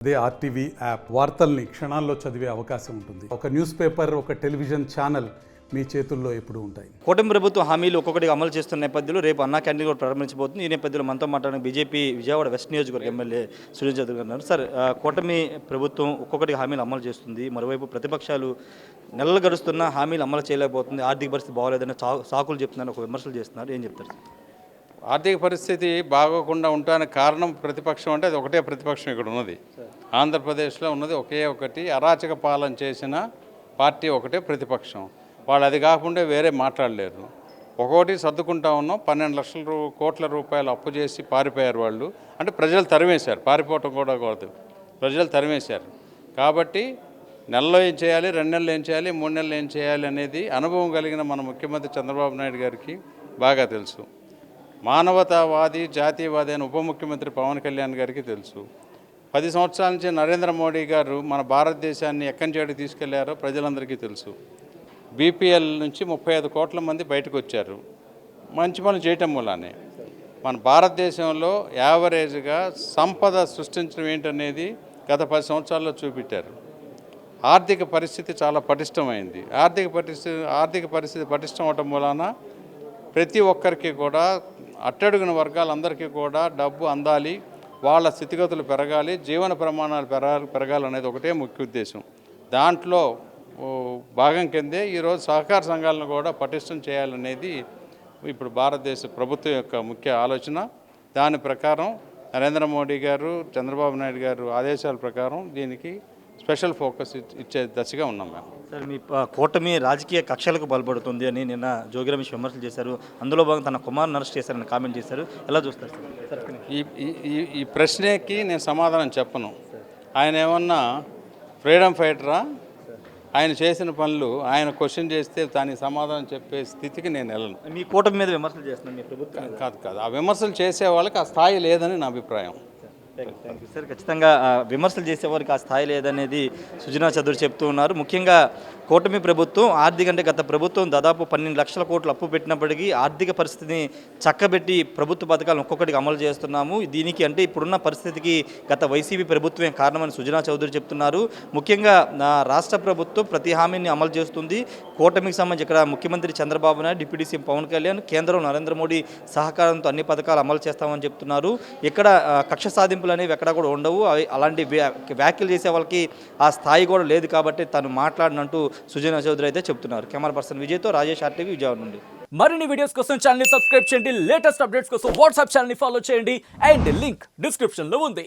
అదే RTV app వార్తల్ని క్షణాల్లో చదివే అవకాశం ఉంటుంది. ఒక న్యూస్ పేపర్, ఒక టెలివిజన్ ఛానల్ మీ చేతుల్లో ఎప్పుడూ ఉంటాయి. కూటమి ప్రభుత్వం హామీలు ఒక్కొక్కటిగా అమలు చేస్తున్న నేపథ్యంలో రేపు అన్నా క్యాంటీన్ కూడా ప్రారంభించబోతుంది. ఈ నేపథ్యంలో మనతో మాట్లాడిన బీజేపీ విజయవాడ వెస్ట్ నియోజకవర్గ ఎమ్మెల్యే సునీల్ చౌదరి గారు ఉన్నారు. సార్, కూటమి ప్రభుత్వం ఒక్కొక్కటిగా హామీలు అమలు చేస్తుంది. మరోవైపు ప్రతిపక్షాలు నెలలు గడుస్తున్న హామీలు అమలు చేయలేకపోతుంది, ఆర్థిక పరిస్థితి బాగోలేదని సాకులు చెప్తున్నారు, ఒక విమర్శలు చేస్తున్నారు. ఏం చెప్తారు? ఆర్థిక పరిస్థితి బాగోకుండా ఉండడానికి కారణం ప్రతిపక్షం అంటే అది ఒకటే ప్రతిపక్షం ఇక్కడ ఉన్నది. ఆంధ్రప్రదేశ్లో ఉన్నది ఒకే ఒకటి అరాచక పాలన చేసిన పార్టీ ఒకటే ప్రతిపక్షం. వాళ్ళు అది కాకుండా వేరే మాట్లాడలేరు. ఒక్కొక్కటి సర్దుకుంటా ఉన్నాం. 12 లక్షల కోట్ల రూపాయలు అప్పు చేసి పారిపోయారు వాళ్ళు. అంటే ప్రజలు తరిమేశారు, పారిపోవటం కూడా కాదు, ప్రజలు తరిమేశారు. కాబట్టి నెలలో ఏం చేయాలి, 2 నెలలు ఏం చేయాలి, 3 నెలలు ఏం చేయాలి అనేది అనుభవం కలిగిన మన ముఖ్యమంత్రి చంద్రబాబు నాయుడు గారికి బాగా తెలుసు. మానవతావాది, జాతీయవాది అయిన ఉప ముఖ్యమంత్రి పవన్ కళ్యాణ్ గారికి తెలుసు. 10 సంవత్సరాల నుంచి నరేంద్ర మోడీ గారు మన భారతదేశాన్ని ఎక్కడి నుంచి తీసుకెళ్లారో ప్రజలందరికీ తెలుసు. బీపీఎల్ నుంచి 35 కోట్ల మంది బయటకు వచ్చారు మంచి పనులు చేయటం వల్లనే. మన భారతదేశంలో యావరేజ్గా సంపద సృష్టించడం ఏంటనేది గత 10 సంవత్సరాల్లో చూపెట్టారు. ఆర్థిక పరిస్థితి చాలా పటిష్టమైంది. ఆర్థిక పరిస్థితి పటిష్టం అవటం వలన ప్రతి ఒక్కరికి కూడా, అట్టడుగున వర్గాలందరికీ కూడా డబ్బు అందాలి, వాళ్ళ స్థితిగతులు పెరగాలి, జీవన ప్రమాణాలు పెరగాలనేది ఒకటే ముఖ్య ఉద్దేశం. దాంట్లో భాగం కిందే ఈరోజు సహకార సంఘాలను కూడా పటిష్టం చేయాలనేది ఇప్పుడు భారతదేశ ప్రభుత్వం యొక్క ముఖ్య ఆలోచన. దాని ప్రకారం నరేంద్ర మోడీ గారు, చంద్రబాబు నాయుడు గారు ఆదేశాల ప్రకారం దీనికి స్పెషల్ ఫోకస్ ఇచ్చే దశగా ఉన్నాం మేము. సార్, మీ కూటమి రాజకీయ కక్షలకు బలపడుతుంది అని నిన్న జోగి రమేష్ విమర్శలు చేశారు. అందులో భాగంగా తన కుమారుని అరెస్ట్ చేశారని కామెంట్ చేశారు. ఎలా చూస్తారు సార్? ఈ ప్రశ్నకి నేను సమాధానం చెప్పను. ఆయన ఏమన్నా ఫ్రీడమ్ ఫైటరా? ఆయన చేసిన పనులు ఆయన క్వశ్చన్ చేస్తే దానికి సమాధానం చెప్పే స్థితికి నేను వెళ్ళను. మీ కూటమి మీద విమర్శలు చేస్తున్నాను, మీ ప్రభుత్వం కాదు. ఆ విమర్శలు చేసే వాళ్ళకి ఆ స్థాయి లేదని నా అభిప్రాయం. సార్, ఖచ్చితంగా విమర్శలు చేసేవారికి ఆ స్థాయి లేదనేది సుజనా చౌదరి చెప్తూ ఉన్నారు. ముఖ్యంగా కూటమి ప్రభుత్వం అంటే గత ప్రభుత్వం దాదాపు 12 లక్షల కోట్లు అప్పు పెట్టినప్పటికీ ఆర్థిక పరిస్థితిని చక్కబెట్టి ప్రభుత్వ పథకాలను ఒక్కొక్కటికి అమలు చేస్తున్నాము. దీనికి అంటే ఇప్పుడున్న పరిస్థితికి గత వైసీపీ ప్రభుత్వమే కారణమని సుజనా చౌదరి చెప్తున్నారు. ముఖ్యంగా రాష్ట్ర ప్రభుత్వం ప్రతి హామీని అమలు చేస్తుంది. కూటమికి సంబంధించి ఇక్కడ ముఖ్యమంత్రి చంద్రబాబు నాయుడు, డిప్యూటీ సీఎం పవన్ కళ్యాణ్, కేంద్రం నరేంద్ర మోడీ సహకారంతో అన్ని పథకాలు అమలు చేస్తామని చెప్తున్నారు. ఇక్కడ కక్ష సాధింపులు అనేవి ఎక్కడా కూడా ఉండవు. అలాంటి వ్యాఖ్యలు చేసే వాళ్ళకి ఆ స్థాయి కూడా లేదు కాబట్టి తను మాట్లాడినట్టు సుజనా చౌదరి అయితే చెప్తున్నారు. కెమెరా పర్సన్ విజయ్తో రాజేష్, ఆర్టీవీ, విజయవాడ నుండి. మరిన్ని వీడియోస్ కోసం ఛానల్ ని సబ్స్క్రైబ్ చేయండి. లేటెస్ట్ అప్డేట్స్ కోసం వాట్సాప్ ఛానల్ ని ఫాలో చేయండి. అండ్ లింక్ డిస్క్రిప్షన్ లో ఉంది.